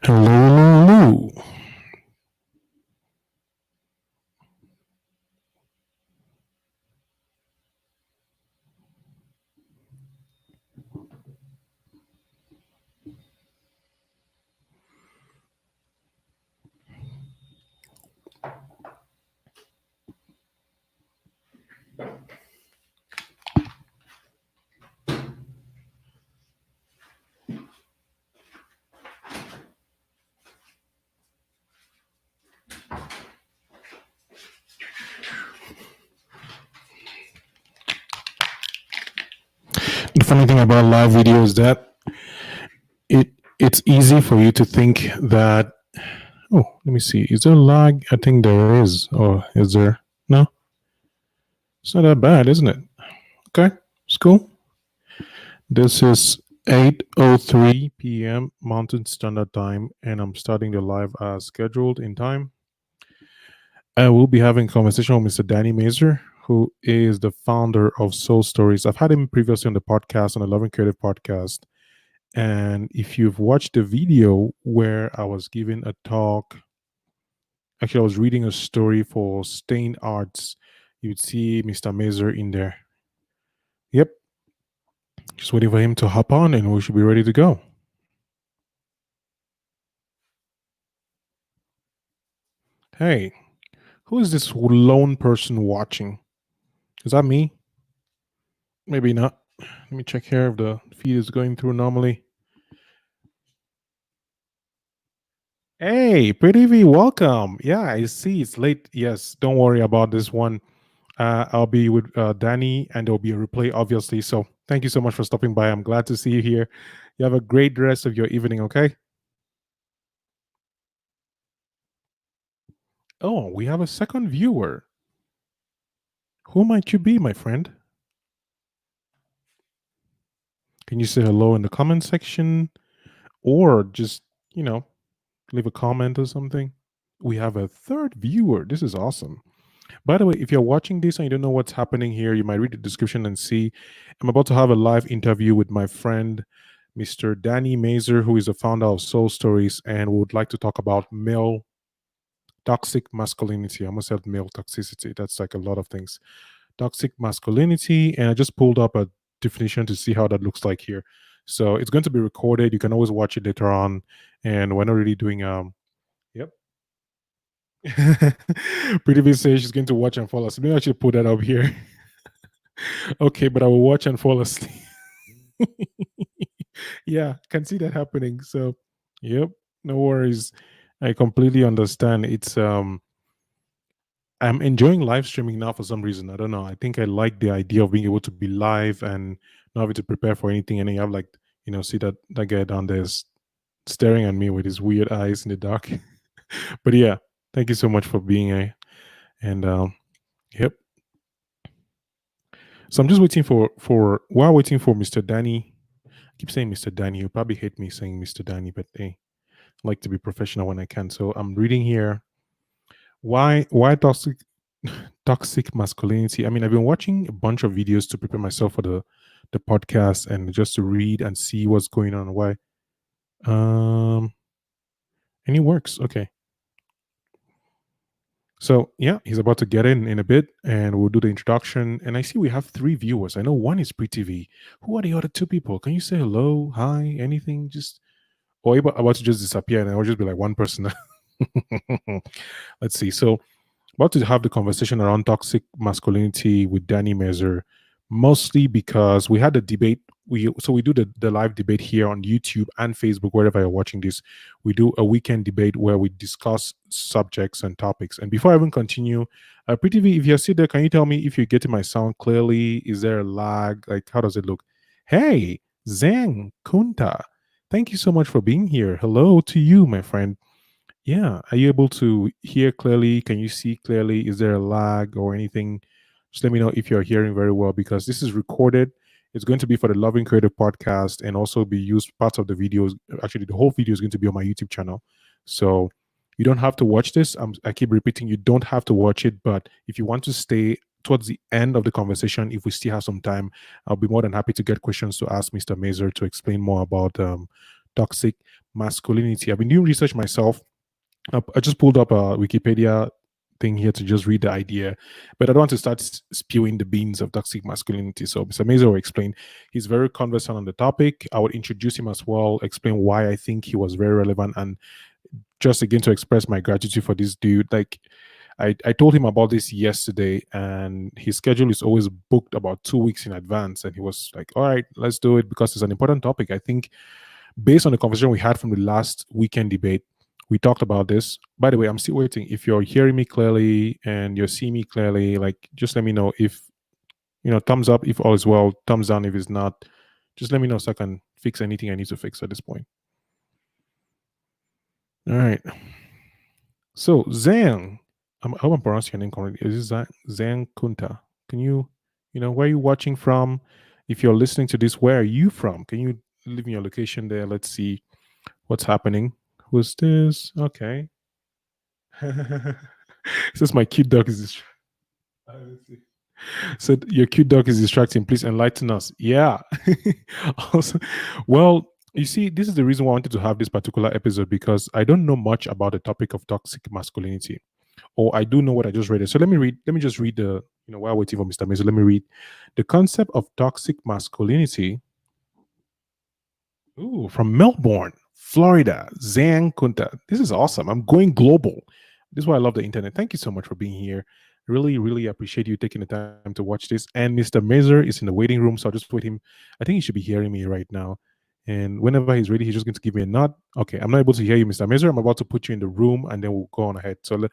Hello, hello, hello. The funny thing about live video is that it's easy for you to think that, oh, let me see, is there lag? I think there is. Or is there? No, it's not that bad, isn't it? Okay, it's cool. This is 8:03 p.m. Mountain Standard Time, and I'm starting the live as scheduled in time. I will be having a conversation with Mr. Danny Mazur, who is the founder of Soul Stories. I've had him previously on the podcast, on the Loving Creative podcast. And if you've watched the video where I was giving a talk, actually, I was reading a story for Stain Arts, you'd see Mr. Mazur in there. Yep. Just waiting for him to hop on and we should be ready to go. Hey, who is this lone person watching? Is that me? Maybe not. Let me check here if the feed is going through normally. Hey, Pretty V, welcome. Yeah, I see it's late. Yes, don't worry about this one. I'll be with Danny, and there'll be a replay, obviously. So thank you so much for stopping by. I'm glad to see you here. You have a great rest of your evening, okay? Oh, we have a second viewer. Who might you be, my friend? Can you say hello in the comment section or just, leave a comment or something? We have a third viewer. This is awesome. By the way, if you're watching this and you don't know what's happening here, you might read the description and see. I'm about to have a live interview with my friend, Mr. Danny Mazur, who is the founder of Soul Stories, and would like to talk about male toxic masculinity. I almost said male toxicity. That's like a lot of things. Toxic masculinity. And I just pulled up a definition to see how that looks like here. So it's going to be recorded. You can always watch it later on. And we're not really doing yep. Pretty V says she's going to watch and fall asleep. Maybe I should put that up here. Okay, but I will watch and fall asleep. Yeah, can see that happening. So, yep, no worries. I completely understand. I'm enjoying live streaming now for some reason. I don't know. I think I like the idea of being able to be live and not having to prepare for anything. And then you have see that guy down there staring at me with his weird eyes in the dark. But yeah, thank you so much for being here. And yep. So I'm just waiting while waiting for Mr. Danny. I keep saying Mr. Danny. You'll probably hate me saying Mr. Danny, but hey, I like to be professional when I can. So I'm reading here. Why toxic masculinity? I mean, I've been watching a bunch of videos to prepare myself for the podcast and just to read and see what's going on. Why? And it works. Okay. So yeah, he's about to get in a bit, and we'll do the introduction. And I see we have 3 viewers. I know one is Pretty V. Who are the other 2 people? Can you say hello, hi, anything? Just or about to just disappear, and I'll just be like one person. Let's see. So about to have the conversation around toxic masculinity with Danny Mazur, mostly because we had a debate. We do the live debate here on YouTube and Facebook, wherever you're watching this. We do a weekend debate where we discuss subjects and topics. And before I even continue, Pretty V, if you're still there, can you tell me if you're getting my sound clearly? Is there a lag? Like, how does it look? Hey, Zhang Kunta, thank you so much for being here. Hello to you, my friend. Yeah, are you able to hear clearly? Can you see clearly? Is there a lag or anything? Just let me know if you're hearing very well, because this is recorded. It's going to be for the Loving Creative podcast and also be used parts of the videos. Actually, the whole video is going to be on my YouTube channel. So you don't have to watch this. I keep repeating, you don't have to watch it. But if you want to stay towards the end of the conversation, if we still have some time, I'll be more than happy to get questions to ask Mr. Mazur to explain more about toxic masculinity. I've been doing research myself. I just pulled up a Wikipedia thing here to just read the idea, but I don't want to start spewing the beans of toxic masculinity. So Mr. Mazur will explain. He's very conversant on the topic. I would introduce him as well, explain why I think he was very relevant, and just again to express my gratitude for this dude. Like I told him about this yesterday, and his schedule is always booked about 2 weeks in advance. And he was like, all right, let's do it because it's an important topic. I think based on the conversation we had from the last weekend debate, we talked about this. By the way, I'm still waiting. If you're hearing me clearly and you're seeing me clearly, like just let me know. If thumbs up if all is well, thumbs down if it's not. Just let me know so I can fix anything I need to fix at this point. All right. So Zhang, I hope I'm pronouncing your name correctly. Is this Zhang Kunta? Can you, where are you watching from? If you're listening to this, where are you from? Can you leave me your location there? Let's see what's happening. Who's this? Okay. Says my cute dog is distracting. So your cute dog is distracting. Please enlighten us. Yeah. Also, well, you see, this is the reason why I wanted to have this particular episode, because I don't know much about the topic of toxic masculinity, or I do know what I just read. So let me just read the, while waiting for Mr. Mason, let me read the concept of toxic masculinity. Ooh, from Melbourne, Florida, Zhang Kunta. This is awesome. I'm going global. This is why I love the internet. Thank you so much for being here. Really, really appreciate you taking the time to watch this. And Mr. Mazur is in the waiting room, so I'll just wait him. I think he should be hearing me right now. And whenever he's ready, he's just going to give me a nod. Okay, I'm not able to hear you, Mr. Mazur. I'm about to put you in the room, and then we'll go on ahead. So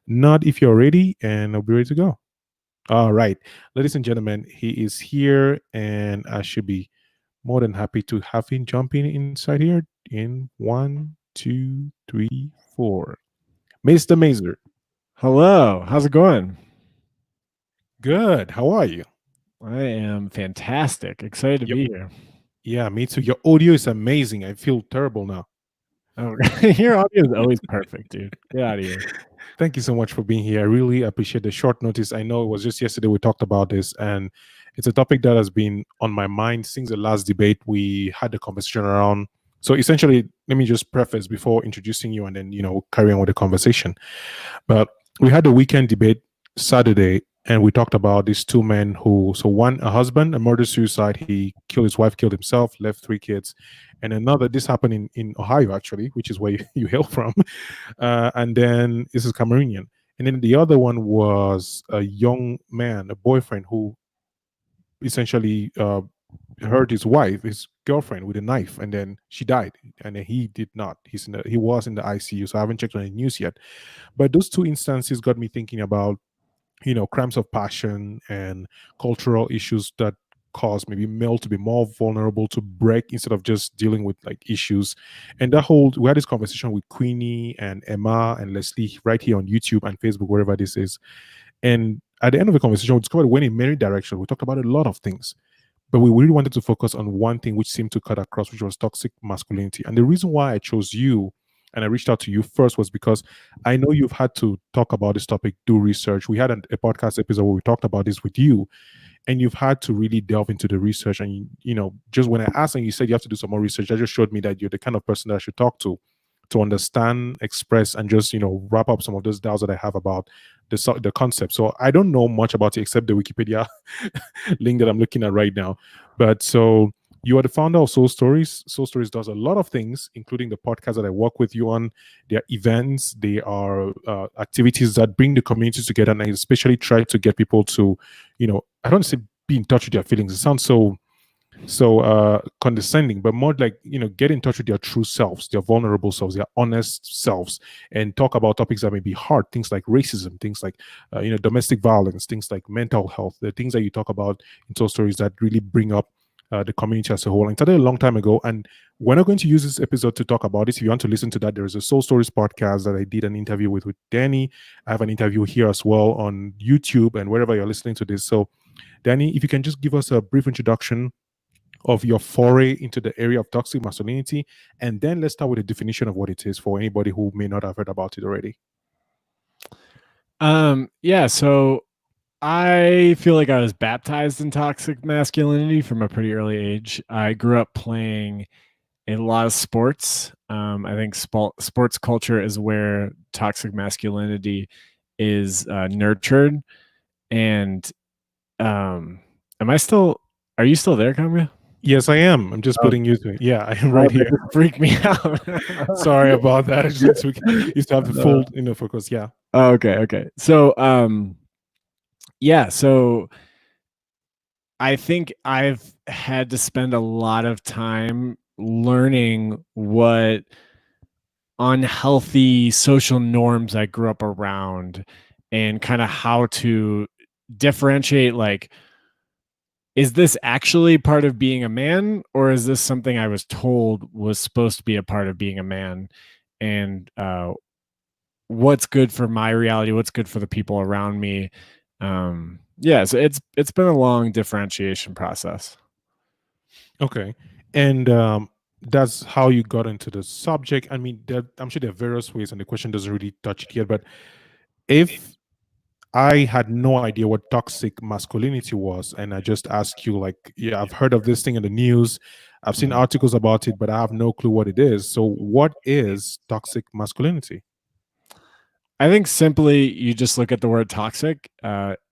nod if you're ready, and I'll be ready to go. All right, ladies and gentlemen, he is here, and I should be more than happy to have him jump in inside here in 1, 2, 3, 4. Mr. Mazur. Hello, how's it going? Good. How are you? I am fantastic. Excited to be here. Yeah, me too. Your audio is amazing. I feel terrible now. Oh, your audio is always perfect, dude. Get out of here. Thank you so much for being here. I really appreciate the short notice. I know it was just yesterday we talked about this, and it's a topic that has been on my mind since the last debate we had the conversation around. So essentially, let me just preface before introducing you and then, carry on with the conversation. But we had the weekend debate Saturday, and we talked about these two men one, a husband, a murder-suicide. He killed his wife, killed himself, left 3 kids. And another, this happened in Ohio, actually, which is where you hail from. And then this is Cameroonian. And then the other one was a young man, a boyfriend, who essentially hurt his girlfriend with a knife, and then she died, and then he did not. He was in the ICU, so I haven't checked on the news yet. But those 2 instances got me thinking about crimes of passion and cultural issues that cause maybe male to be more vulnerable to break instead of just dealing with like issues. And we had this conversation with Queenie and Emma and Leslie right here on YouTube and Facebook, wherever this is. And at the end of the conversation, we discovered we went in many directions. We talked about a lot of things, but we really wanted to focus on one thing which seemed to cut across, which was toxic masculinity. And the reason why I chose you and I reached out to you first was because I know you've had to talk about this topic, do research. We had a podcast episode where we talked about this with you, and you've had to really delve into the research. And, just when I asked and you said you have to do some more research, that just showed me that you're the kind of person that I should talk to understand, express, and just, wrap up some of those doubts that I have about the concept. So I don't know much about it except the Wikipedia link that I'm looking at right now. But so you are the founder of Soul Stories. Soul Stories does a lot of things, including the podcast that I work with you on. There are events, there are activities that bring the community together, and I especially try to get people to, I don't want to say be in touch with their feelings. It sounds so condescending, but more like, get in touch with their true selves, their vulnerable selves, their honest selves, and talk about topics that may be hard, things like racism, things like domestic violence, things like mental health, the things that you talk about in Soul Stories that really bring up the community as a whole. And started a long time ago, and we're not going to use this episode to talk about this. If you want to listen to that, there is a Soul Stories podcast that I did an interview with Danny. I have an interview here as well on YouTube and wherever you're listening to this. So Danny, if you can just give us a brief introduction of your foray into the area of toxic masculinity, and then let's start with a definition of what it is for anybody who may not have heard about it already. Yeah, so I feel like I was baptized in toxic masculinity from a pretty early age. I grew up playing a lot of sports. I think sports culture is where toxic masculinity is nurtured. And am I still? Are you still there, Kamga? Yes, I am. I'm just Oh, putting you to. Yeah, I am oh, right that here. just freaked me out. Sorry about that. I just used to have the full, focus. Yeah. Oh, okay. So, yeah. So I think I've had to spend a lot of time learning what unhealthy social norms I grew up around and kind of how to differentiate, like, is this actually part of being a man, or is this something I was told was supposed to be a part of being a man? And what's good for my reality, what's good for the people around me. Yeah, so it's been a long differentiation process. Okay. And that's how you got into the subject. I mean, I'm sure there are various ways, and the question doesn't really touch it yet. But if I had no idea what toxic masculinity was, and I just asked you, like, yeah, I've heard of this thing in the news, I've seen Mhm. articles about it, but I have no clue what it is. So, what is toxic masculinity? I think simply you just look at the word toxic.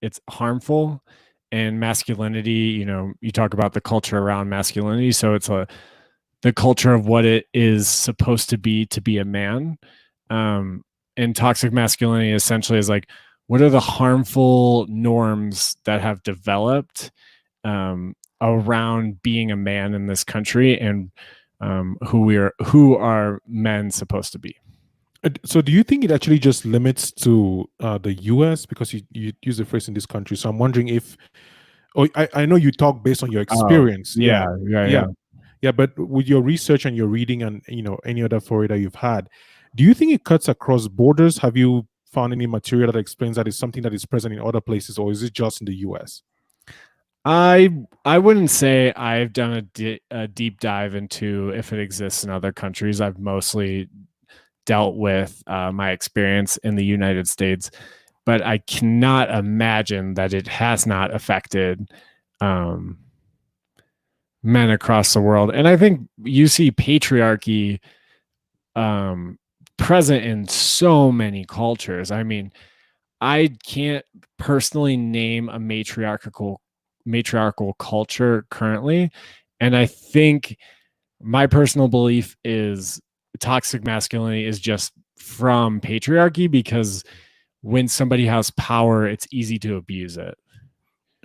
It's harmful, and masculinity. You talk about the culture around masculinity, so it's the culture of what it is supposed to be a man. Um, and toxic masculinity essentially is like, what are the harmful norms that have developed around being a man in this country, and who are men supposed to be? So, do you think it actually just limits to the US? Because you use the phrase in this country. So, I'm wondering if, oh, I know you talk based on your Oh, experience. yeah, Yeah. yeah, Yeah. yeah. Yeah. But with your research and your reading and, any other foray that you've had, do you think it cuts across borders? Have you found any material that explains that it's something that is present in other places, or is it just in the US? I I wouldn't say I've done a deep dive into if it exists in other countries. I've mostly dealt with my experience in the United States, but I cannot imagine that it has not affected um, men across the world. And I think you see patriarchy um, present in so many cultures. I mean, I can't personally name a matriarchal culture currently, and I think my personal belief is toxic masculinity is just from patriarchy, because when somebody has power, it's easy to abuse it.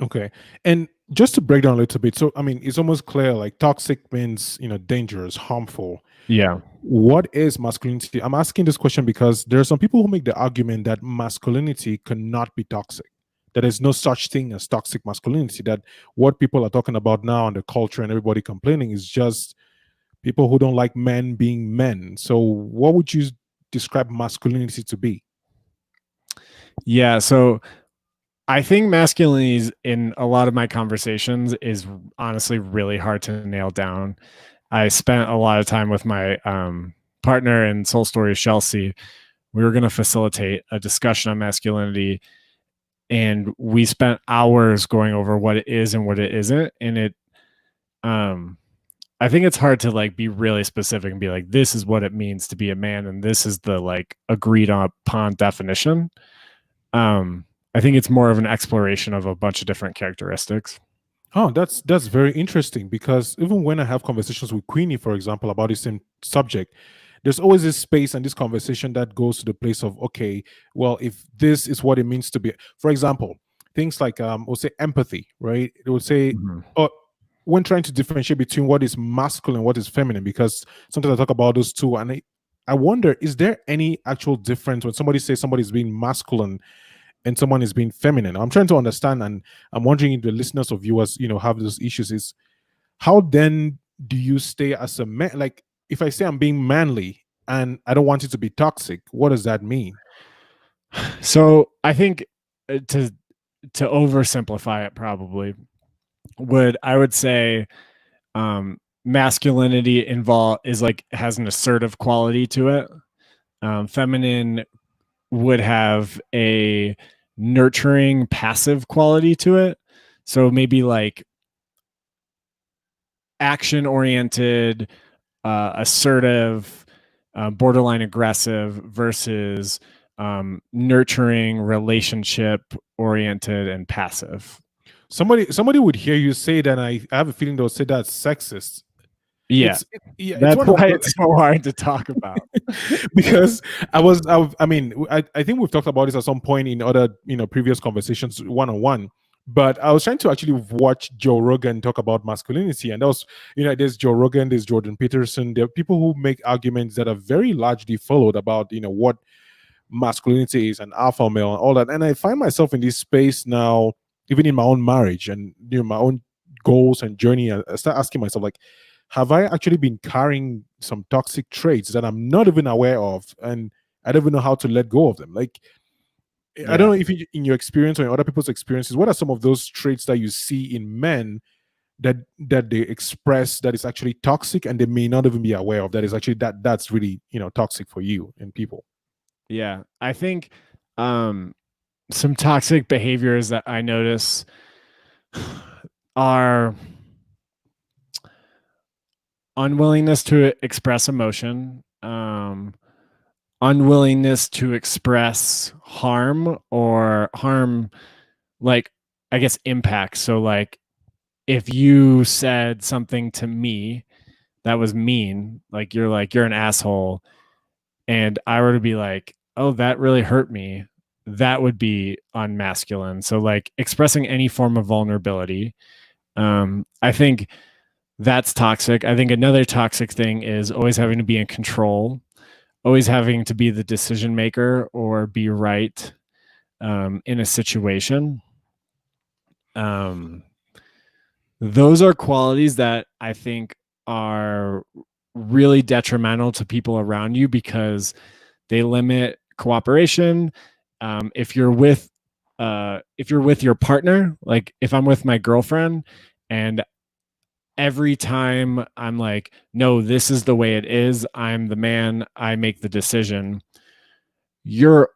Okay. And just to break down a little bit, so I mean, it's almost clear like toxic means, dangerous, harmful. Yeah. What is masculinity? I'm asking this question because there are some people who make the argument that masculinity cannot be toxic. That there's no such thing as toxic masculinity. That what people are talking about now and the culture and everybody complaining is just people who don't like men being men. So, what would you describe masculinity to be? Yeah. So I think masculinity is, in a lot of my conversations, is honestly really hard to nail down. I spent a lot of time with my partner in Soul Story, Shelsea. We were going to facilitate a discussion on masculinity, and we spent hours going over what it is and what it isn't. And um, I think it's hard to like be really specific and be like, this is what it means to be a man, and this is the like agreed upon definition. I think it's more of an exploration of a bunch of different characteristics. Oh, that's very interesting because even when I have conversations with Queenie, for example, about the same subject, there's always this space and this conversation that goes to the place of, okay, well, if this is what it means to be, for example, things like we'll say empathy, right? It would say, Mhm. oh, when trying to differentiate between what is masculine and what is feminine, because sometimes I talk about those two, and I wonder, is there any actual difference when somebody says somebody's being masculine and someone is being feminine? I'm trying to understand, and I'm wondering if the listeners or viewers, have those issues. Is how then do you stay as a man? Like, if I say I'm being manly and I don't want it to be toxic, what does that mean? So I think to oversimplify it, probably would say masculinity involve is like has an assertive quality to it. Feminine would have a nurturing, passive quality to it. So maybe like action oriented, assertive, borderline aggressive versus nurturing, relationship oriented, and passive. Somebody would hear you say that, and I have a feeling they'll say that's sexist. Yeah, It's that's one of why the, it's so hard to talk about. because I mean, I think we've talked about this at some point in other previous conversations one on one. But I was trying to actually watch Joe Rogan talk about masculinity, and that was there's Joe Rogan, there's Jordan Peterson. There are people who make arguments that are very largely followed about what masculinity is and alpha male and all that. And I find myself in this space now, even in my own marriage and my own goals and journey. I start asking myself, like, have I actually been carrying some toxic traits that I'm not even aware of, and I don't even know how to let go of them? Like, I don't know if in your experience or in other people's experiences, what are some of those traits that you see in men that they express that is actually toxic, and they may not even be aware of that is actually that's really toxic for you and people? Yeah, I think some toxic behaviors that I notice are unwillingness to express emotion, unwillingness to express harm or harm, like, I guess, impact. So, like, if you said something to me that was mean, like you're an asshole, and I were to be like, oh, that really hurt me, that would be unmasculine. So, like, expressing any form of vulnerability, I think that's toxic. I think another toxic thing is always having to be in control, always having to be the decision maker or be right in a situation. Those are qualities that I think are really detrimental to people around you because they limit cooperation. If you're with your partner, like if I'm with my girlfriend and every time I'm like, no, this is the way it is, I'm the man, I make the decision, you're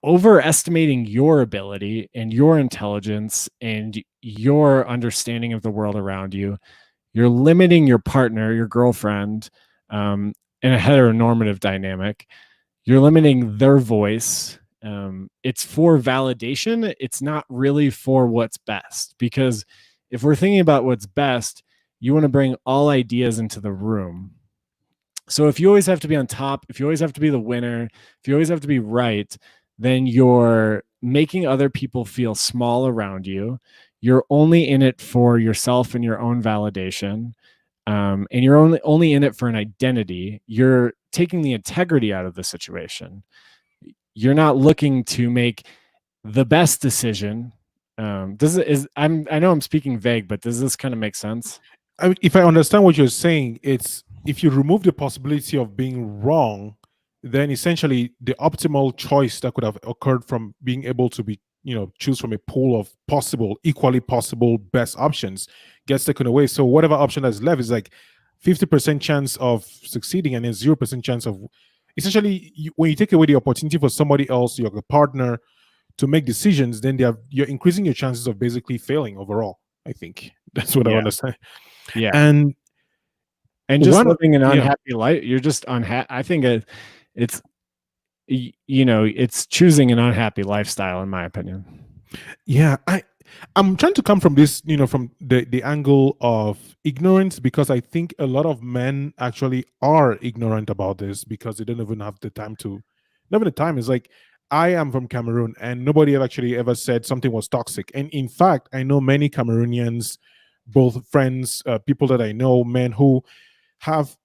overestimating your ability and your intelligence and your understanding of the world around you. You're limiting your partner, your girlfriend, in a heteronormative dynamic. You're limiting their voice. It's for validation. It's not really for what's best. Because if we're thinking about what's best, you want to bring all ideas into the room. So if you always have to be on top, if you always have to be the winner, if you always have to be right, then you're making other people feel small around you. You're only in it for yourself and your own validation. And you're only in it for an identity. You're taking the integrity out of the situation. You're not looking to make the best decision. I know I'm speaking vague, but does this kind of make sense? I mean, if I understand what you're saying, it's if you remove the possibility of being wrong, then essentially the optimal choice that could have occurred from being able to be, choose from a pool of possible, equally possible best options gets taken away. So whatever option that's left is like 50% chance of succeeding and then 0% chance of essentially when you take away the opportunity for somebody else, your partner, to make decisions, then you're increasing your chances of basically failing overall. I think that's what I understand. Yeah. And just living an unhappy life. You're just unhappy. I think it's it's choosing an unhappy lifestyle, in my opinion. Yeah, I'm trying to come from this, from the angle of ignorance, because I think a lot of men actually are ignorant about this because they don't even have the time to. Not even the time. It's like I am from Cameroon, and nobody actually ever said something was toxic. And in fact, I know many Cameroonians, both friends, people that I know, men who have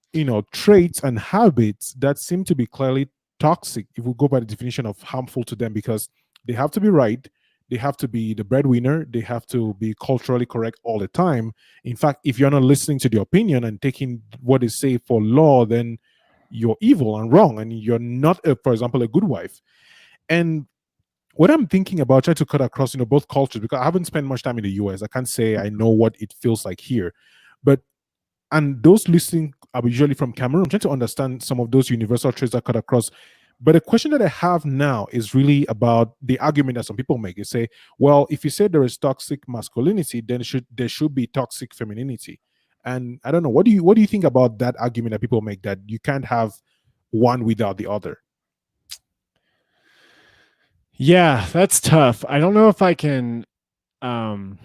traits and habits that seem to be clearly toxic if we go by the definition of harmful to them, because they have to be right, they have to be the breadwinner, they have to be culturally correct all the time. In fact, if you're not listening to the opinion and taking what they say for law, then you're evil and wrong, and you're not for example, a good wife. And what I'm thinking about, trying to cut across both cultures, because I haven't spent much time in the US, I can't say I know what it feels like here, but and those listening are usually from Cameroon. I'm trying to understand some of those universal traits that cut across. But the question that I have now is really about the argument that some people make. They say, well, if you say there is toxic masculinity, then there should be toxic femininity. And I don't know, what do you think about that argument that people make, that you can't have one without the other? Yeah, that's tough. I don't know if I can um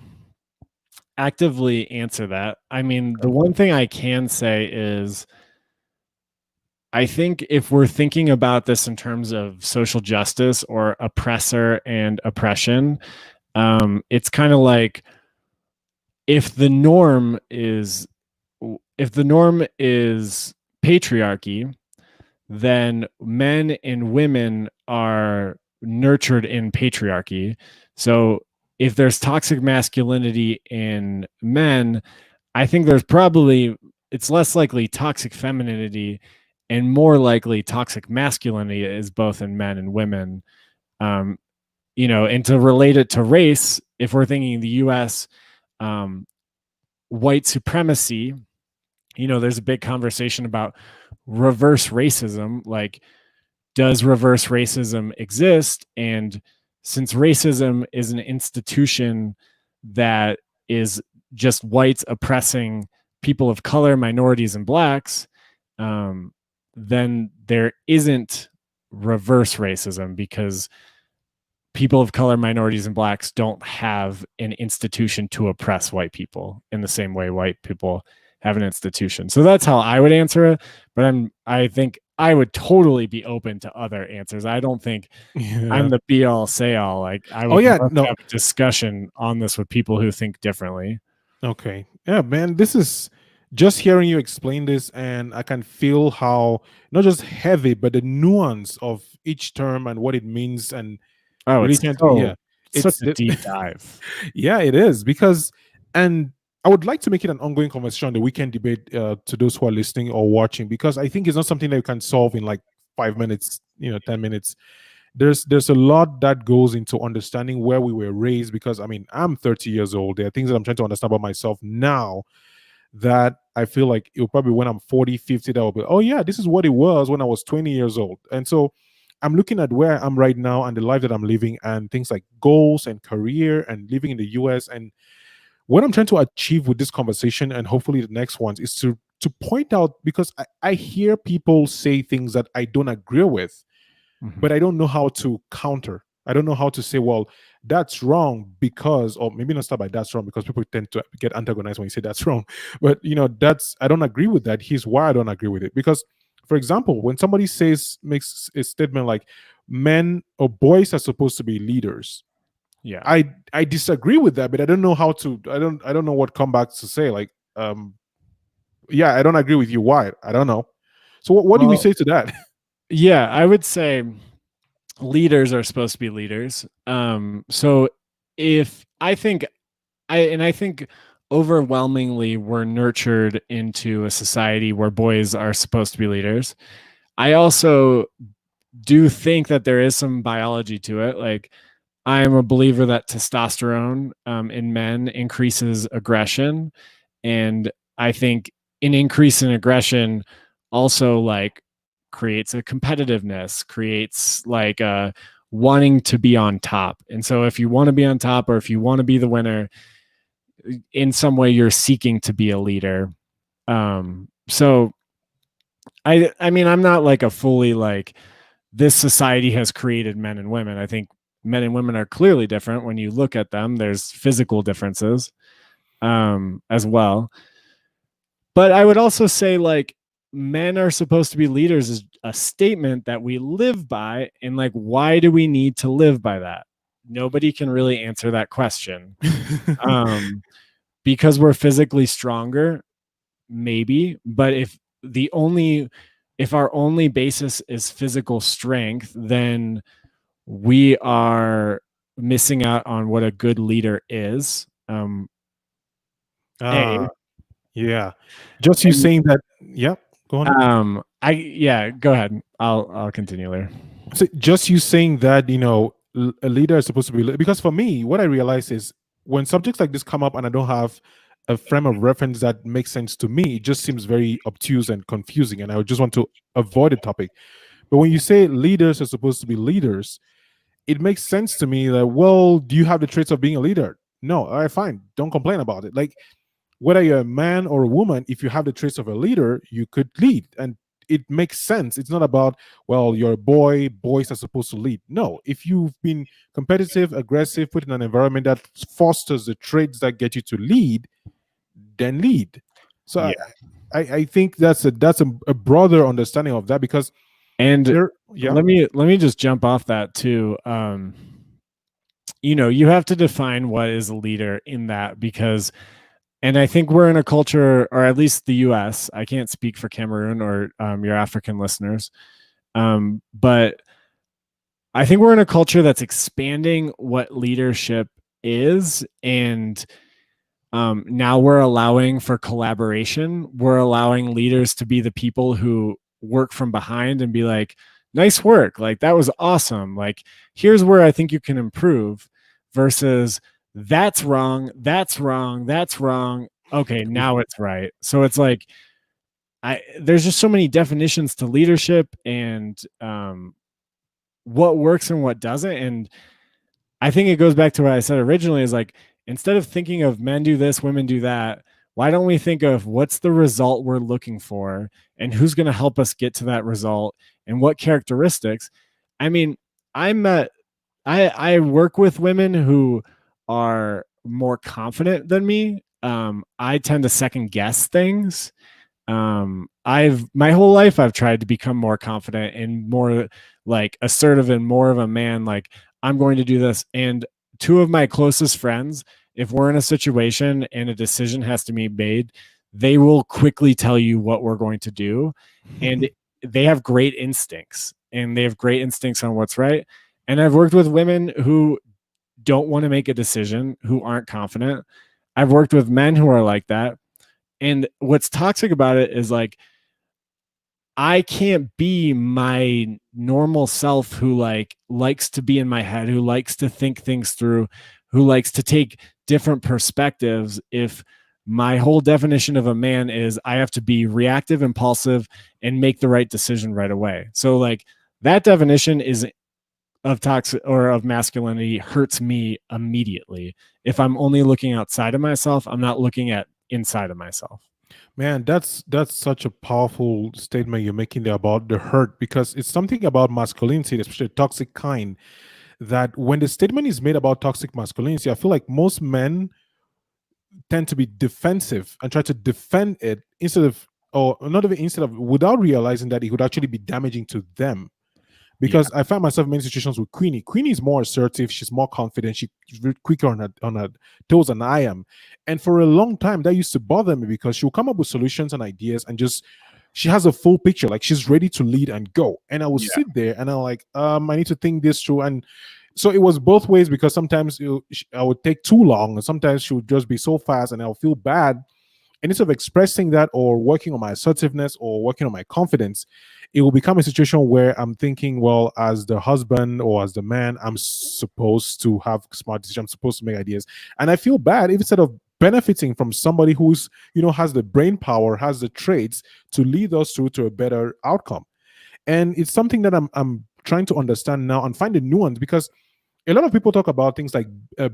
actively answer that. I mean, the one thing I can say is I think if we're thinking about this in terms of social justice or oppressor and oppression, it's kind of like if the norm is if the norm is patriarchy, then men and women are nurtured in patriarchy. So if there's toxic masculinity in men, I think there's probably it's less likely toxic femininity and more likely toxic masculinity is both in men and women. Um, and to relate it to race, if we're thinking the US, um, white supremacy, there's a big conversation about reverse racism. Like, does reverse racism exist? And since racism is an institution that is just whites oppressing people of color, minorities, and blacks, um, then there isn't reverse racism because people of color, minorities, and blacks don't have an institution to oppress white people in the same way white people have an institution. So that's how I would answer it. But I think I would totally be open to other answers. I don't think I'm Yeah. the be all say all. Like, I Oh would yeah, love to no. have a discussion on this with people who think differently. Okay. Yeah, man, this is just hearing you explain this, and I can feel how not just heavy, but the nuance of each term and what it means, and Oh, really it's trying to, yeah, so such it's a deep dive. yeah, it is because, and I would like to make it an ongoing conversation on the weekend debate to those who are listening or watching, because I think it's not something that you can solve in like 5 minutes, 10 minutes. There's a lot that goes into understanding where we were raised, because I mean, I'm 30 years old. There are things that I'm trying to understand about myself now that I feel like it'll probably, when I'm 40, 50, that will be, oh yeah, this is what it was when I was 20 years old. And so I'm looking at where I am right now and the life that I'm living, and things like goals and career and living in the US. And what I'm trying to achieve with this conversation, and hopefully the next ones, is to point out, because I hear people say things that I don't agree with, Mhm. but I don't know how to counter. I don't know how to say, well, that's wrong because, or maybe not start by that's wrong, because people tend to get antagonized when you say that's wrong. But that's, I don't agree with that. Here's why I don't agree with it. Because, for example, when somebody makes a statement like men or boys are supposed to be leaders, Yeah. I disagree with that, but I don't know how to. I don't know what comebacks to say. Like, yeah, I don't agree with you. Why? I don't know. So what do we Well, say to that? yeah, I would say leaders are supposed to be leaders. So if I think overwhelmingly we're nurtured into a society where boys are supposed to be leaders. I also do think that there is some biology to it. Like, I am a believer that testosterone in men increases aggression, and I think an increase in aggression also like creates a competitiveness, creates like a wanting to be on top. And so if you want to be on top, or if you want to be the winner, in some way you're seeking to be a leader. So I mean, I'm not like a fully like this society has created men and women. I think men and women are clearly different when you look at them. There's physical differences as well. But I would also say like men are supposed to be leaders is a statement that we live by. And like, why do we need to live by that? Nobody can really answer that question. Um, because we're physically stronger, maybe. But if our only basis is physical strength, then we are missing out on what a good leader is. A Ah, yeah. Just you and saying that. Yeah, go on. I yeah, go ahead. I'll continue later. So just you saying that, a leader is supposed to be, because for me, what I realize is when subjects like this come up and I don't have a frame of reference that makes sense to me, it just seems very obtuse and confusing, and I would just want to avoid the topic. But when you say leaders are supposed to be leaders, it makes sense to me that, well, do you have the traits of being a leader? No, all right, fine. Don't complain about it. Like, whether you're a man or a woman, if you have the traits of a leader, you could lead. And it makes sense. It's not about, well, you're a boy, boys are supposed to lead. No, if you've been competitive, aggressive, put in an environment that fosters the traits that get you to lead, then lead. So Yeah. I think that's a broader understanding of that, because And there, yeah. let me just jump off that too. You have to define what is a leader in that, because, and I think we're in a culture, or at least the US, I can't speak for Cameroon or your African listeners, but I think we're in a culture that's expanding what leadership is. And now we're allowing for collaboration. We're allowing leaders to be the people who work from behind and be like, nice work. Like, that was awesome. Like, here's where I think you can improve, versus that's wrong. That's wrong. That's wrong. Okay, now it's right. So it's like, there's just so many definitions to leadership, and what works and what doesn't. And I think it goes back to what I said originally, is like, instead of thinking of men do this, women do that, why don't we think of what's the result we're looking for, and who's going to help us get to that result, and what characteristics? I mean, I'm I work with women who are more confident than me. I tend to second guess things. I've my whole life I've tried to become more confident and more like assertive and more of a man. Like, I'm going to do this. And two of my closest friends, if we're in a situation and a decision has to be made, they will quickly tell you what we're going to do. And they have great instincts, and they have great instincts on what's right. And I've worked with women who don't want to make a decision, who aren't confident. I've worked with men who are like that. And what's toxic about it is like, I can't be my normal self who like likes to be in my head, who likes to think things through, who likes to take different perspectives, if my whole definition of a man is I have to be reactive, impulsive, and make the right decision right away. So like, that definition is of toxic or of masculinity hurts me immediately. If I'm only looking outside of myself, I'm not looking at inside of myself. Man, that's such a powerful statement you're making there about the hurt, because it's something about masculinity, especially the toxic kind, that when the statement is made about toxic masculinity, I feel like most men tend to be defensive and try to defend it, instead of, or not even instead of, without realizing that it would actually be damaging to them. Yeah. Because I find myself in many situations with Queenie. Queenie is more assertive. She's more confident. She's quicker on her toes than I am. And for a long time, that used to bother me, because she'll come up with solutions and ideas, and just, she has a full picture. Like, she's ready to lead and go. And I would Yeah. sit there and I'm like, I need to think this through. And so it was both ways, because sometimes I would take too long, and sometimes she would just be so fast, and I'll feel bad. And instead of expressing that, or working on my assertiveness, or working on my confidence, it will become a situation where I'm thinking, well, as the husband or as the man, I'm supposed to have smart decisions, I'm supposed to make ideas. And I feel bad if, instead of benefiting from somebody who's, has the brain power, has the traits to lead us through to a better outcome. And it's something that I'm trying to understand now and find a nuance, because a lot of people talk about things like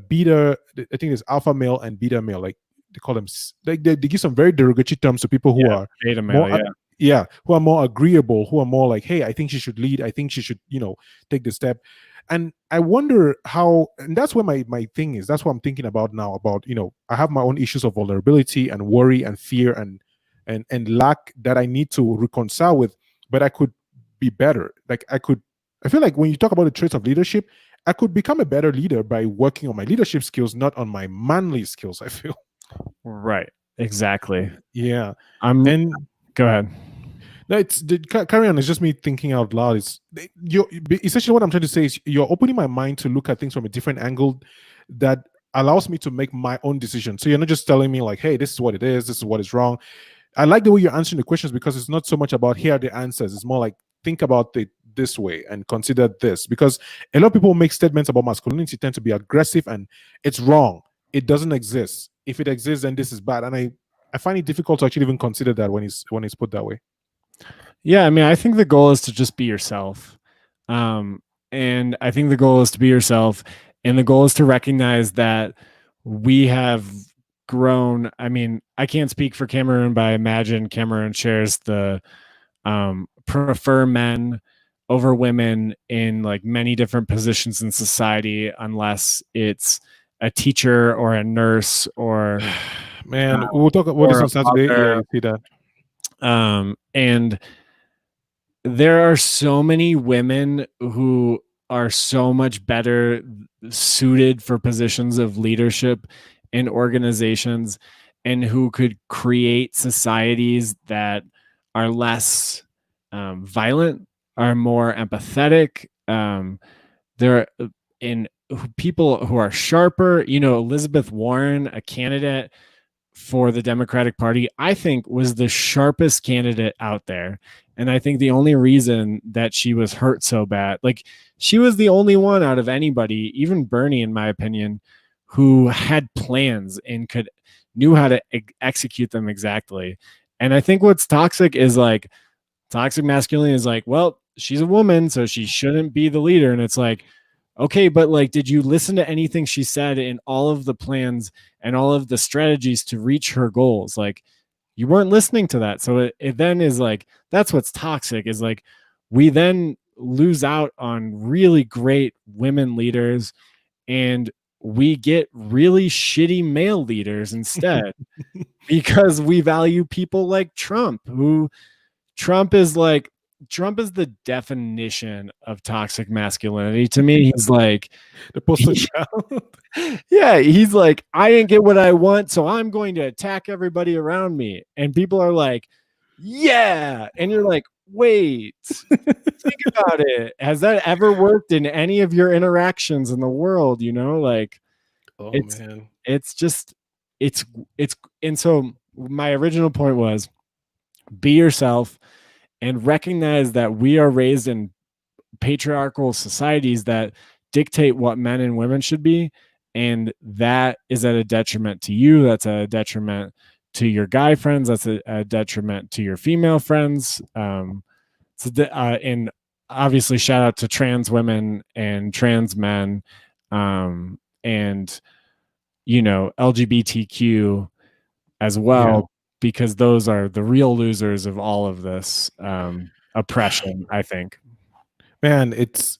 beta, I think there's alpha male and beta male, like they call them, they give some very derogatory terms to people who are Beta male, more, who are more agreeable, who are more like, hey, I think she should lead, I think she should, take the step. And I wonder how, and that's where my thing is. That's what I'm thinking about now, about, I have my own issues of vulnerability and worry and fear and lack that I need to reconcile with, but I could be better. Like, I feel like when you talk about the traits of leadership, I could become a better leader by working on my leadership skills, not on my manly skills, I feel. Right. Exactly. Yeah. I'm And Go ahead. no, carry on. It's just me thinking out loud. You essentially, what I'm trying to say is, you're opening my mind to look at things from a different angle that allows me to make my own decision. So you're not just telling me like, hey, this is what it is, this is what is wrong. I like the way you're answering the questions, because it's not so much about here are the answers. It's more like, think about it this way and consider this. Because a lot of people make statements about masculinity tend to be aggressive, and it's wrong. It doesn't exist. If it exists, then this is bad. And I find it difficult to actually even consider that when it's put that way. Yeah, I mean, I think the goal is to just be yourself. And I think the goal is to be yourself. And the goal is to recognize that we have grown. I mean, I can't speak for Cameroon, but I imagine Cameroon shares the prefer men over women in like many different positions in society, unless it's a teacher or a nurse or Man, we'll talk about this or a on Saturday. Yeah, mother. you see that. And there are so many women who are so much better suited for positions of leadership in organizations and who could create societies that are less violent, are more empathetic. There in people who are sharper. Elizabeth Warren, a candidate for the Democratic Party, I think was the sharpest candidate out there. And I think the only reason that she was hurt so bad, like she was the only one out of anybody, even Bernie, in my opinion, who had plans and knew how to execute them exactly. And I think what's toxic is like toxic masculinity is like, well, she's a woman, so she shouldn't be the leader. And it's like, okay, but like, did you listen to anything she said in all of the plans and all of the strategies to reach her goals? Like, you weren't listening to that. So it then is like, that's what's toxic, is like, we then lose out on really great women leaders and we get really shitty male leaders instead because we value people like Trump, who Trump is like, Trump is the definition of toxic masculinity. To me, he's like, The poster child. yeah, he's like, I didn't get what I want, so I'm going to attack everybody around me. And people are like, yeah. And you're like, wait, think about it. Has that ever worked in any of your interactions in the world? Like, Oh it's man. it's just it's and so my original point was, be yourself and recognize that we are raised in patriarchal societies that dictate what men and women should be. And that is at a detriment to you. That's a detriment to your guy friends. That's a detriment to your female friends. And obviously, shout out to trans women and trans men, and LGBTQ as well, Yeah. because those are the real losers of all of this oppression, I think. Man, it's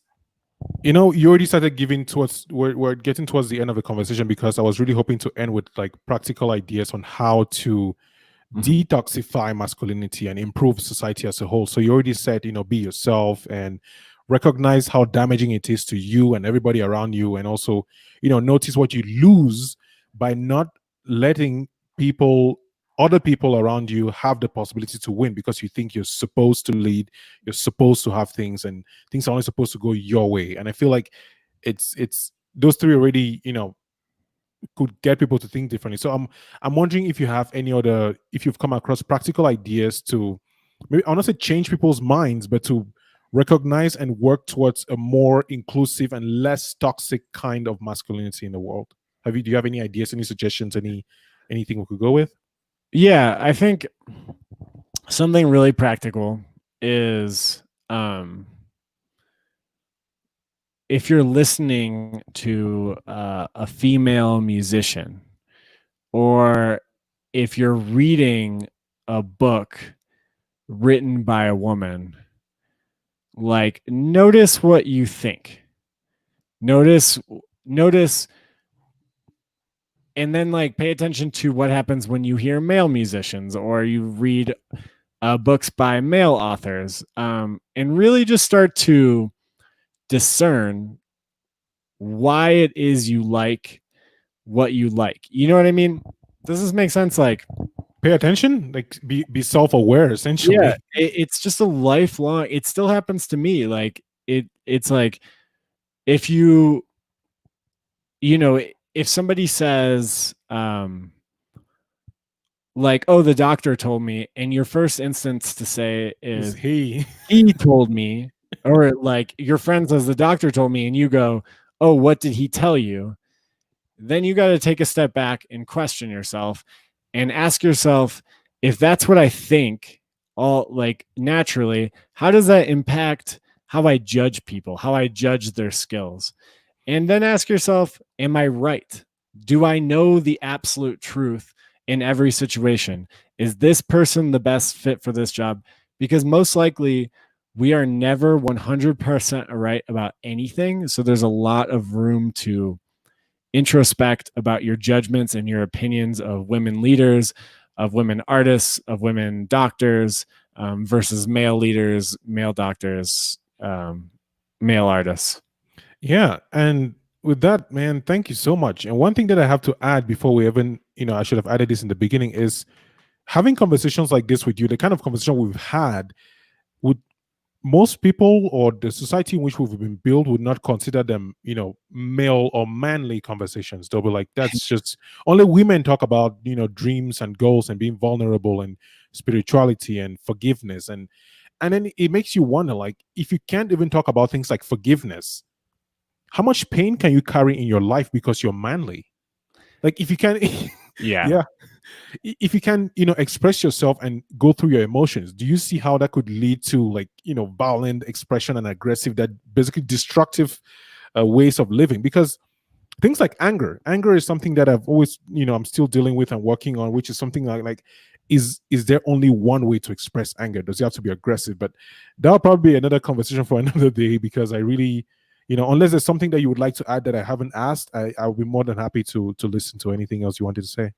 you already started giving towards we're getting towards the end of the conversation because I was really hoping to end with like practical ideas on how to detoxify masculinity and improve society as a whole. So you already said, be yourself and recognize how damaging it is to you and everybody around you, and also, notice what you lose by not letting other people around you have the possibility to win because you think you're supposed to lead, you're supposed to have things, and things are only supposed to go your way. And I feel like it's those three already, could get people to think differently. So I'm wondering if you have if you've come across practical ideas to maybe, I don't say change people's minds, but to recognize and work towards a more inclusive and less toxic kind of masculinity in the world. Do you have any ideas, any suggestions, anything we could go with? Yeah, I think something really practical is, if you're listening to a female musician, or if you're reading a book written by a woman, like, notice what you think. Notice, and then like pay attention to what happens when you hear male musicians or you read books by male authors, and really just start to discern why it is you like what you like. You know what I mean? Does this make sense? Like, Pay attention, like be self-aware, essentially. yeah, it's just a lifelong. It still happens to me. Like it's like, if if somebody says, like, oh, the doctor told me, and your first instance to say is he told me, or like your friend says the doctor told me, and you go, oh, what did he tell you? Then you got to take a step back and question yourself and ask yourself, if that's what I think, all like naturally, how does that impact how I judge people, how I judge their skills? And then ask yourself, am I right? Do I know the absolute truth in every situation? Is this person the best fit for this job? Because most likely we are never 100% right about anything. So there's a lot of room to introspect about your judgments and your opinions of women leaders, of women artists, of women doctors, versus male leaders, male doctors, male artists. Yeah, and with that, man, thank you so much. And one thing that I have to add before we even, I should have added this in the beginning, is having conversations like this with you, the kind of conversation we've had, would most people or the society in which we've been built would not consider them, male or manly conversations. They'll be like, that's just only women talk about, dreams and goals and being vulnerable and spirituality and forgiveness. And then it makes you wonder, like, if you can't even talk about things like forgiveness, how much pain can you carry in your life because you're manly? Like, if you can, Yeah. yeah, if you can, express yourself and go through your emotions, do you see how that could lead to, like, violent expression and aggressive, that basically destructive ways of living? Because things like anger is something that I've always, I'm still dealing with and working on, which is something like is there only one way to express anger? Does it have to be aggressive? But that'll probably be another conversation for another day, because I really, unless there's something that you would like to add that I haven't asked, I'll be more than happy to listen to anything else you wanted to say.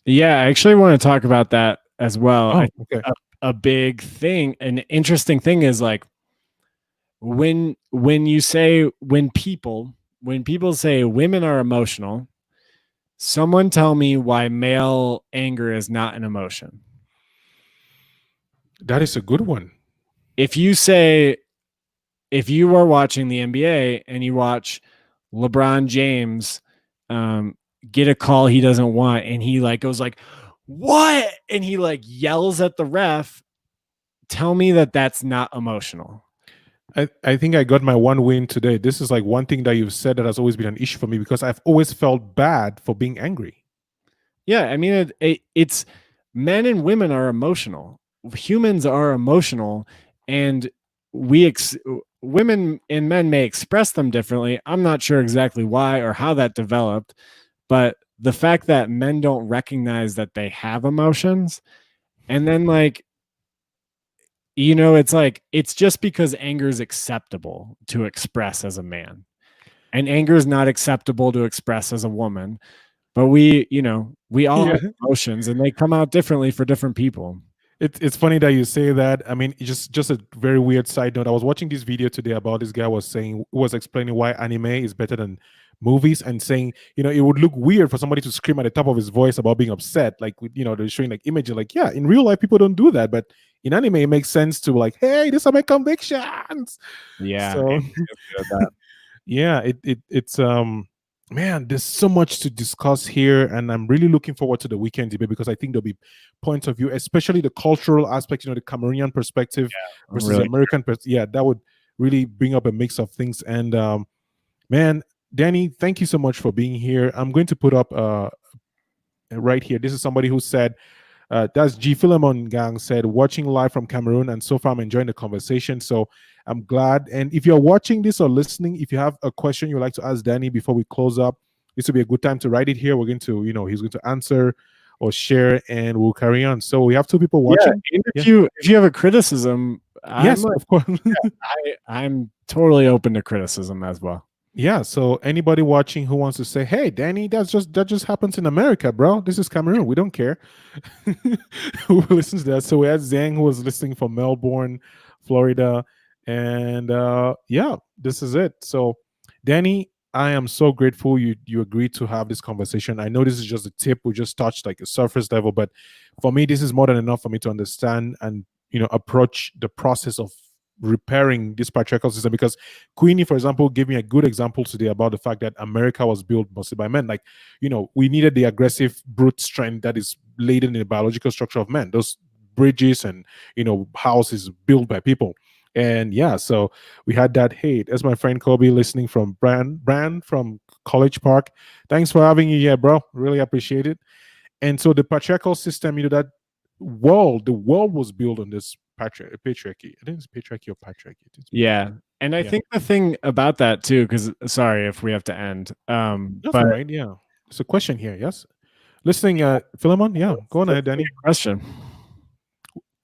Yeah, I actually want to talk about that as well. Oh, okay. A big thing, an interesting thing is like when people say women are emotional, someone tell me why male anger is not an emotion. That is a good one. If you are watching the NBA and you watch LeBron James get a call he doesn't want, and he like goes like, "What?" and he like yells at the ref, tell me that that's not emotional. I think I got my one win today. This is like one thing that you've said that has always been an issue for me, because I've always felt bad for being angry. Yeah, I mean, it's men and women are emotional. Humans are emotional, and women and men may express them differently. I'm not sure exactly why or how that developed, but the fact that men don't recognize that they have emotions, and then like, it's like it's just because anger is acceptable to express as a man, and anger is not acceptable to express as a woman. But we all Yeah. have emotions, and they come out differently for different people. It's funny that you say that. I mean, just a very weird side note. I was watching this video today about this guy was explaining why anime is better than movies, and saying, it would look weird for somebody to scream at the top of his voice about being upset. Like, they're showing like images, like, yeah, in real life people don't do that, but in anime it makes sense to, like, hey, these are my convictions. Yeah, So that. yeah, it's man, there's so much to discuss here, and I'm really looking forward to the weekend debate, because I think there'll be points of view, especially the cultural aspect, the Cameroonian perspective versus the Really. American yeah, that would really bring up a mix of things. And man, Danny, thank you so much for being here. I'm going to put up right here, this is somebody who said, that's G Philemon Gang said, watching live from Cameroon, and so far I'm enjoying the conversation. So I'm glad. And if you're watching this or listening, if you have a question you'd like to ask Danny before we close up, this will be a good time to write it here. We're going to, he's going to answer or share, and we'll carry on. So we have two people watching. Yeah, if you have a criticism, Yes, of course. I'm totally open to criticism as well. Yeah, so anybody watching who wants to say, hey, Danny, that just happens in America, bro, this is Cameroon, we don't care. Who listens to that? So we had Zhang, who was listening from Melbourne, Florida. And yeah, this is it. So Danny, I am so grateful you agreed to have this conversation. I know this is just a tip, we just touched like a surface level, but for me this is more than enough for me to understand and approach the process of repairing this patriarchal system. Because Queenie, for example, gave me a good example today about the fact that America was built mostly by men. Like, we needed the aggressive brute strength that is laden in the biological structure of men. Those bridges and houses built by people. And yeah, so we had that. Hey, that's my friend Kobe listening from Brand from College Park. Thanks for having you here, bro. Really appreciate it. And so the patriarchal system, that the world was built on this patriarchy. I think it's patriarchy or patriarchy. Yeah. And I think the thing about that too, because sorry if we have to end, That's but all right. Yeah. It's a question here. Yes. Listening, Philemon. Yeah, go on ahead, Danny. Question.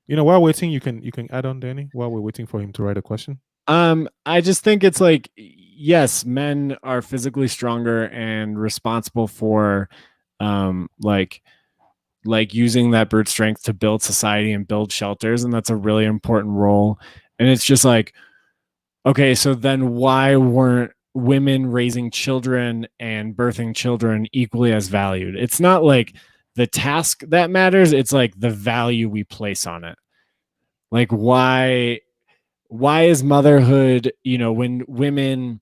While waiting, you can add on, Danny, while we're waiting for him to write a question. I just think it's like, yes, men are physically stronger and responsible for like using that brute strength to build society and build shelters, and that's a really important role. And it's just like, okay, so then why weren't women raising children and birthing children equally as valued? It's not like the task that matters, it's like the value we place on it. Like why is motherhood, when women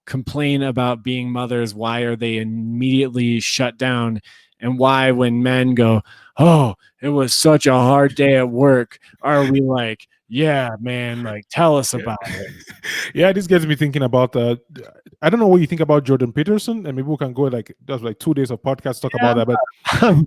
complain about being mothers, why are they immediately shut down? And why, when men go, oh, it was such a hard day at work, are we like, yeah, man, like tell us about it? Yeah, this gets me thinking about I don't know what you think about Jordan Peterson, and maybe we can go that's like 2 days of podcast talk about that. But I'm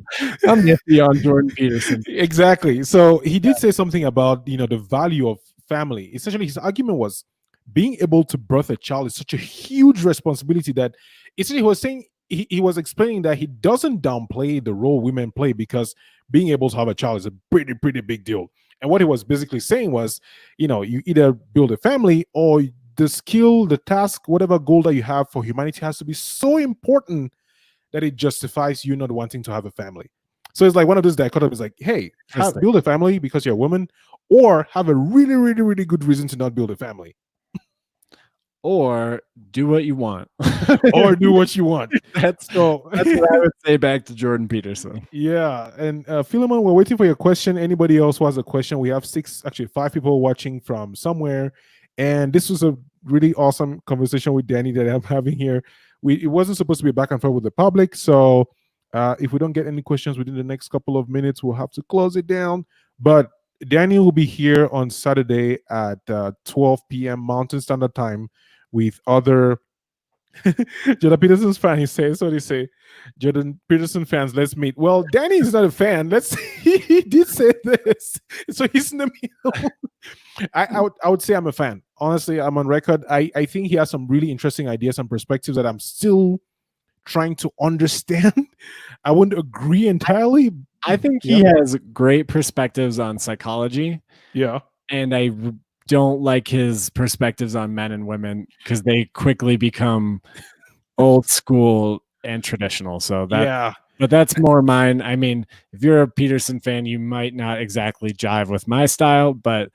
iffy on Jordan Peterson. Exactly. So he did say something about the value of family. Essentially, his argument was being able to birth a child is such a huge responsibility that essentially he was saying he was explaining that he doesn't downplay the role women play, because being able to have a child is a pretty big deal. And what he was basically saying was, you either build a family, or the skill, the task, whatever goal that you have for humanity has to be so important that it justifies you not wanting to have a family. So it's like one of those dichotomies, like, hey, build a family because you're a woman, or have a really, really, really good reason to not build a family. Or do what you want. Or do what you want. That's what I would say back to Jordan Peterson. Yeah. And Philemon, we're waiting for your question. Anybody else who has a question? We have 5 people watching from somewhere. And this was a really awesome conversation with Danny that I'm having here. It wasn't supposed to be back and forth with the public. So if we don't get any questions within the next couple of minutes, we'll have to close it down. But Danny will be here on Saturday at 12 p.m. Mountain Standard Time with other Jordan Peterson's fan. He says, so they say, Jordan Peterson fans, let's meet. Well, Danny is not a fan. He did say this, so he's in the middle. I would say I'm a fan. Honestly, I'm on record. I think he has some really interesting ideas and perspectives that I'm still trying to understand. I wouldn't agree entirely. I think he has great perspectives on psychology. Yeah. And I don't like his perspectives on men and women, because they quickly become old school and traditional. So but that's more mine. I mean, if you're a Peterson fan, you might not exactly jive with my style, but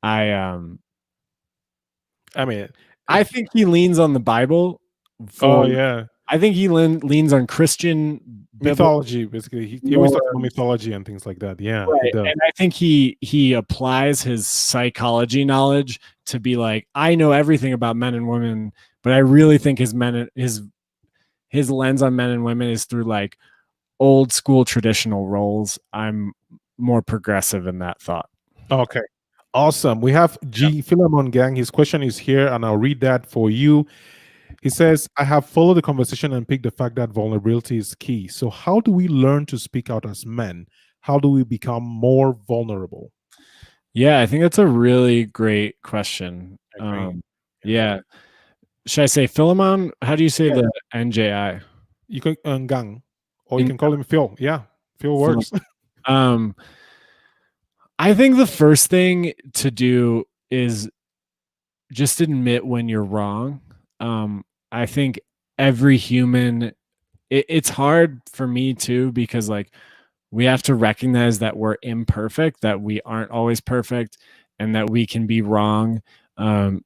I think he leans on the Bible. I think he leans on Christian mythology. Basically, he always talks about mythology and things like that. Yeah, right. And I think he applies his psychology knowledge to be like, I know everything about men and women, but I really think his lens on men and women is through like old school traditional roles. I'm more progressive in that thought. Okay, awesome. We have Philemon Gang. His question is here, and I'll read that for you. He says, I have followed the conversation and picked the fact that vulnerability is key. So how do we learn to speak out as men? How do we become more vulnerable? Yeah, I think that's a really great question. Yeah. Should I say Philemon? How do you say the NJI? You can Gang, or you can call him Phil. Yeah, Phil works. I think the first thing to do is just admit when you're wrong. I think every human, it's hard for me too, because like we have to recognize that we're imperfect, that we aren't always perfect, and that we can be wrong. In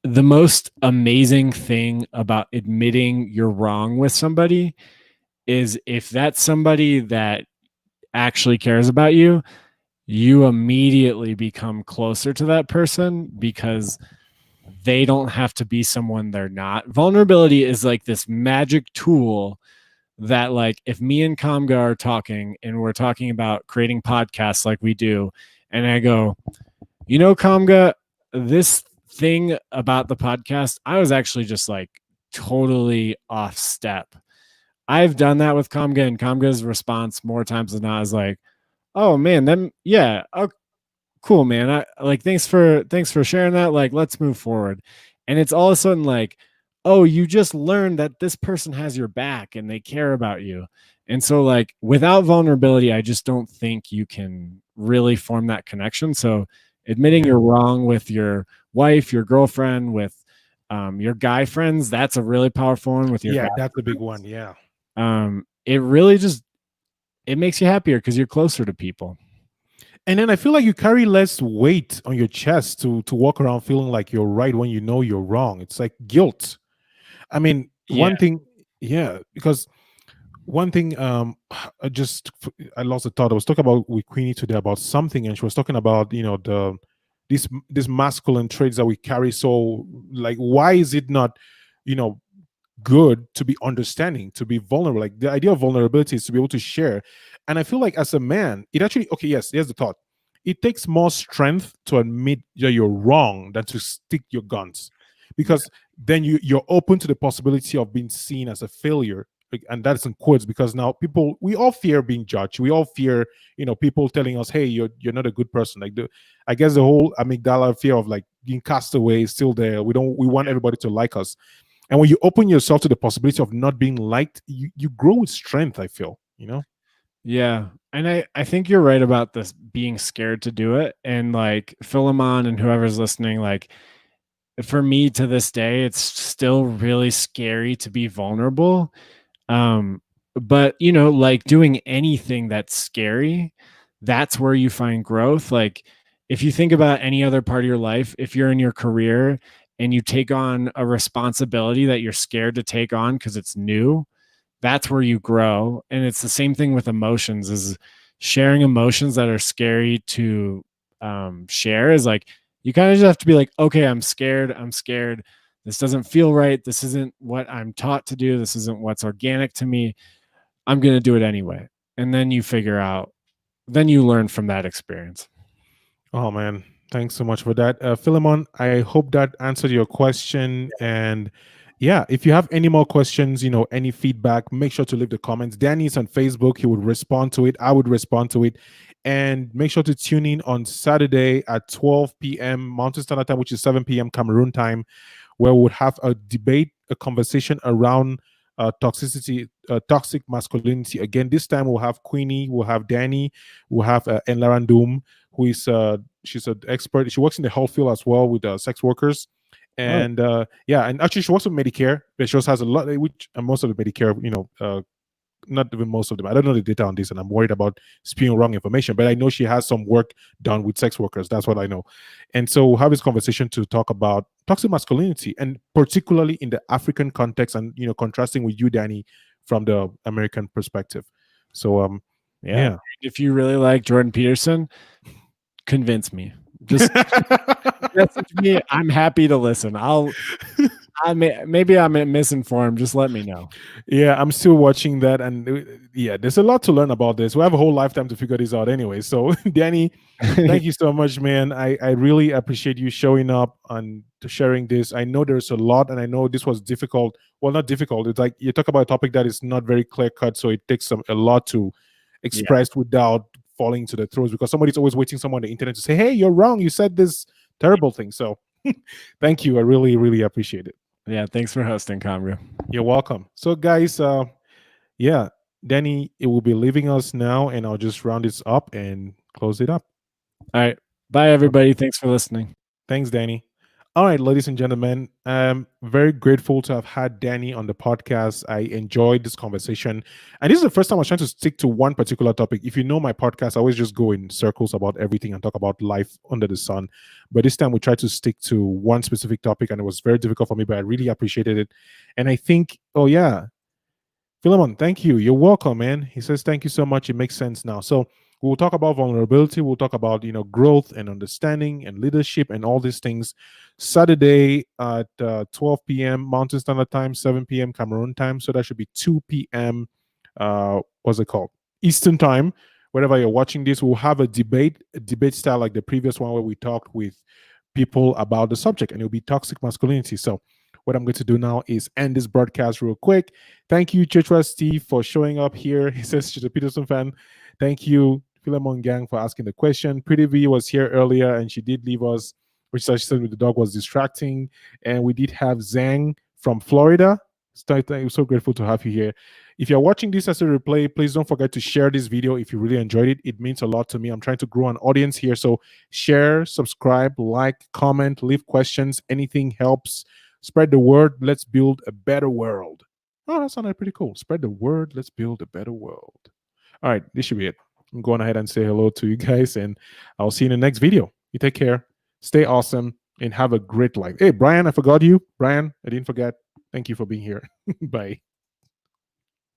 the most amazing thing about admitting you're wrong with somebody is if that's somebody that actually cares about you, you immediately become closer to that person, because they don't have to be someone they're not. Vulnerability is like this magic tool that, like, if me and Kamga are talking and we're talking about creating podcasts like we do, and I go, Kamga, this thing about the podcast, I was actually just like totally off step. I've done that with Kamga, and Kamga's response more times than not is like, oh man, then yeah, cool, man. I like, thanks for sharing that. Like, let's move forward. And it's all of a sudden like, oh, you just learned that this person has your back and they care about you. And so, like, without vulnerability, I just don't think you can really form that connection. So, admitting Yeah. you're wrong with your wife, your girlfriend, with your guy friends, that's a really powerful one with your guy Yeah, that's a big one. friends. Yeah. It really just it makes you happier because you're closer to people. And then I feel like you carry less weight on your chest to walk around feeling like you're right when you know you're wrong. It's like guilt. I mean, Yeah. one thing, yeah, because one thing, I lost the thought. I was talking about with Queenie today about something, and she was talking about these masculine traits that we carry. So, like, why is it not, you know, good to be understanding, to be vulnerable? Like the idea of vulnerability is to be able to share. And I feel like as a man, it actually, okay, yes, here's the thought. It takes more strength to admit that you're wrong than to stick your guns. Yeah. Because then you're open to the possibility of being seen as a failure. Like, and that's in quotes, because now people, we all fear being judged. We all fear, people telling us, hey, you're not a good person. Like I guess the whole amygdala fear of like being cast away is still there. We want everybody to like us. And when you open yourself to the possibility of not being liked, you grow with strength, I feel. Yeah. And I think you're right about this being scared to do it. And like Philemon and whoever's listening, like for me to this day, it's still really scary to be vulnerable. Um, but like doing anything that's scary, that's where you find growth. Like if you think about any other part of your life, if you're in your career and you take on a responsibility that you're scared to take on because it's new, that's where you grow. And it's the same thing with emotions, is sharing emotions that are scary to share is like, you kind of just have to be like, okay, I'm scared, this doesn't feel right, this isn't what I'm taught to do, this isn't what's organic to me, I'm going to do it anyway. And then you figure out, then you learn from that experience. Oh man, thanks so much for that, Philemon. I hope that answered your question. And yeah, if you have any more questions, any feedback, make sure to leave the comments. Danny's on Facebook; he would respond to it. I would respond to it. And make sure to tune in on Saturday at 12 p.m. Mountain Standard Time, which is 7 p.m. Cameroon time, where we would have a debate, a conversation around toxicity, toxic masculinity. Again, this time we'll have Queenie, we'll have Danny, we'll have Enlarandum, who is she's an expert. She works in the health field as well with sex workers. Oh, And yeah, and actually she works with Medicare, but she also has a lot, which most of the Medicare, not even most of them. I don't know the data on this, and I'm worried about spewing wrong information. But I know she has some work done with sex workers. That's what I know. And so we'll have this conversation to talk about toxic masculinity, and particularly in the African context, and contrasting with you, Danny, from the American perspective. So yeah. yeah. If you really like Jordan Peterson, convince me. Just message me. I'm happy to listen. Maybe I'm misinformed. Just let me know. Yeah, I'm still watching that, and yeah, there's a lot to learn about this. We have a whole lifetime to figure this out anyway. So, Danny, thank you so much, man. I really appreciate you showing up and sharing this. I know there's a lot, and I know this was difficult. Well, not difficult. It's like you talk about a topic that is not very clear cut, so it takes a lot to Yeah. express without falling to the throats, because somebody's always waiting someone on the internet to say, "Hey, you're wrong. You said this terrible thing." So, thank you. I really, really appreciate it. Yeah. Thanks for hosting, Kamga. You're welcome. So, guys, yeah, Danny, it will be leaving us now, and I'll just round this up and close it up. All right. Bye, everybody. Thanks for listening. Thanks, Danny. All right, ladies and gentlemen, I'm very grateful to have had Danny on the podcast. I enjoyed this conversation. And this is the first time I was trying to stick to one particular topic. If you know my podcast, I always just go in circles about everything and talk about life under the sun. But this time we tried to stick to one specific topic, and it was very difficult for me, but I really appreciated it. And I think, oh, yeah, Philemon, thank you. You're welcome, man. He says, thank you so much. It makes sense now. So we'll talk about vulnerability. We'll talk about, growth and understanding and leadership and all these things. Saturday at 12 p.m. Mountain Standard Time, 7 p.m. Cameroon time. So that should be 2 p.m. What's it called? Eastern time. Wherever you're watching this, we'll have a debate style like the previous one where we talked with people about the subject, and it'll be toxic masculinity. So what I'm going to do now is end this broadcast real quick. Thank you, Chitra Steve, for showing up here. He says she's a Peterson fan. Thank you, Philemon Gang, for asking the question. Pretty V was here earlier, and she did leave us, which she said the dog was distracting. And we did have Zhang from Florida. I'm so grateful to have you here. If you're watching this as a replay, please don't forget to share this video if you really enjoyed it. It means a lot to me. I'm trying to grow an audience here. So share, subscribe, like, comment, leave questions. Anything helps. Spread the word. Let's build a better world. Oh, that sounded pretty cool. Spread the word. Let's build a better world. All right, this should be it. I'm going ahead and say hello to you guys, and I'll see you in the next video. You take care. Stay awesome and have a great life. Hey, Brian, I forgot you. Brian, I didn't forget. Thank you for being here. Bye.